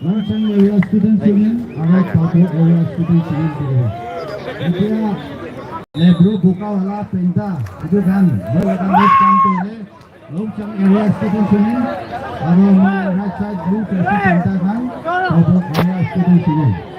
Langsung area student union, anak satu area student union. Dia lebro buka wala penta, itu kan, mereka melakukan tuh, langsung area student union, anak right side blue versi penta kan, untuk area student union.